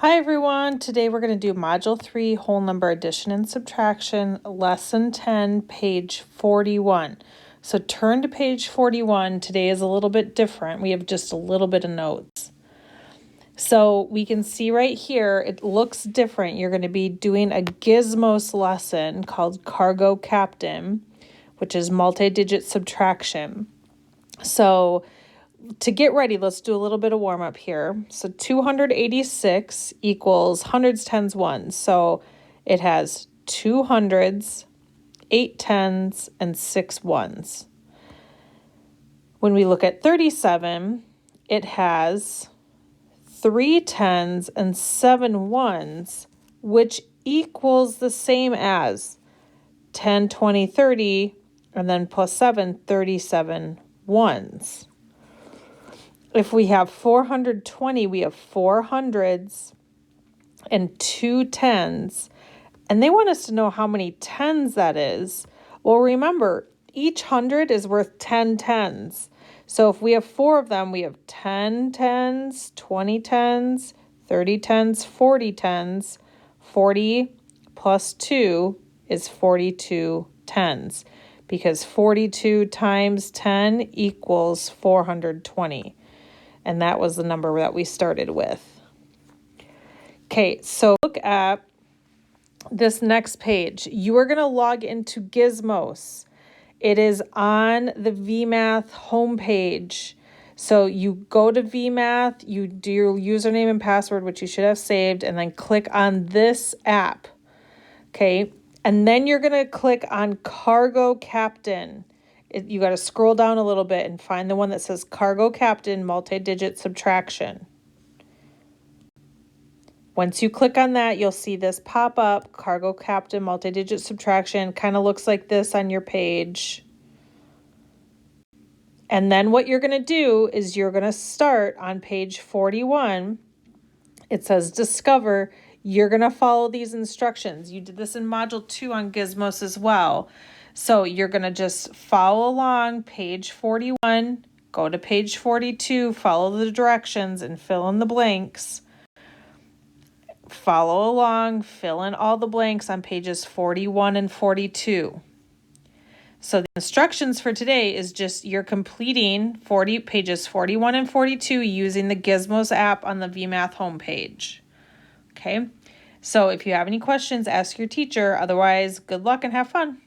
Hi everyone, today we're going to do Module 3, Whole Number Addition and Subtraction, Lesson 10, page 41. So turn to page 41. Today is a little bit different. We have just a little bit of notes. So we can see right here, it looks different. You're going to be doing a Gizmos lesson called Cargo Captain, which is multi-digit subtraction. So to get ready, let's do a little bit of warm up here. So 286 equals hundreds, tens, ones. So it has 2 hundreds, 8 tens, and 6 ones. When we look at 37, it has 3 tens and 7 ones, which equals the same as 10, 20, 30, and then plus 7, 37 ones. If we have 420, we have 4 hundreds and 2 tens. And they want us to know how many tens that is. Well, remember, each 100 is worth 10 tens. So if we have 4 of them, we have 10 tens, 20 tens, 30 tens, 40 tens. 40 plus 2 is 42 tens, because 42 times 10 equals 420. And that was the number that we started with. Okay, so look at this next page. You are going to log into Gizmos. It is on the VMath homepage. So you go to VMath, you do your username and password, which you should have saved, and then click on this app. Okay, and then you're going to click on Cargo Captain. You got to scroll down a little bit and find the one that says Cargo Captain Multi-Digit Subtraction. Once you click on that, you'll see this pop up, Cargo Captain Multi-Digit Subtraction. Kind of looks like this on your page. And then what you're going to do is you're going to start on page 41. It says Discover. You're going to follow these instructions. You did this in Module 2 on Gizmos as well. So you're going to just follow along page 41, go to page 42, follow the directions and fill in the blanks. Follow along, fill in all the blanks on pages 41 and 42. So the instructions for today is just you're completing pages 41 and 42 using the Gizmos app on the VMath homepage. Okay, so if you have any questions, ask your teacher. Otherwise, good luck and have fun.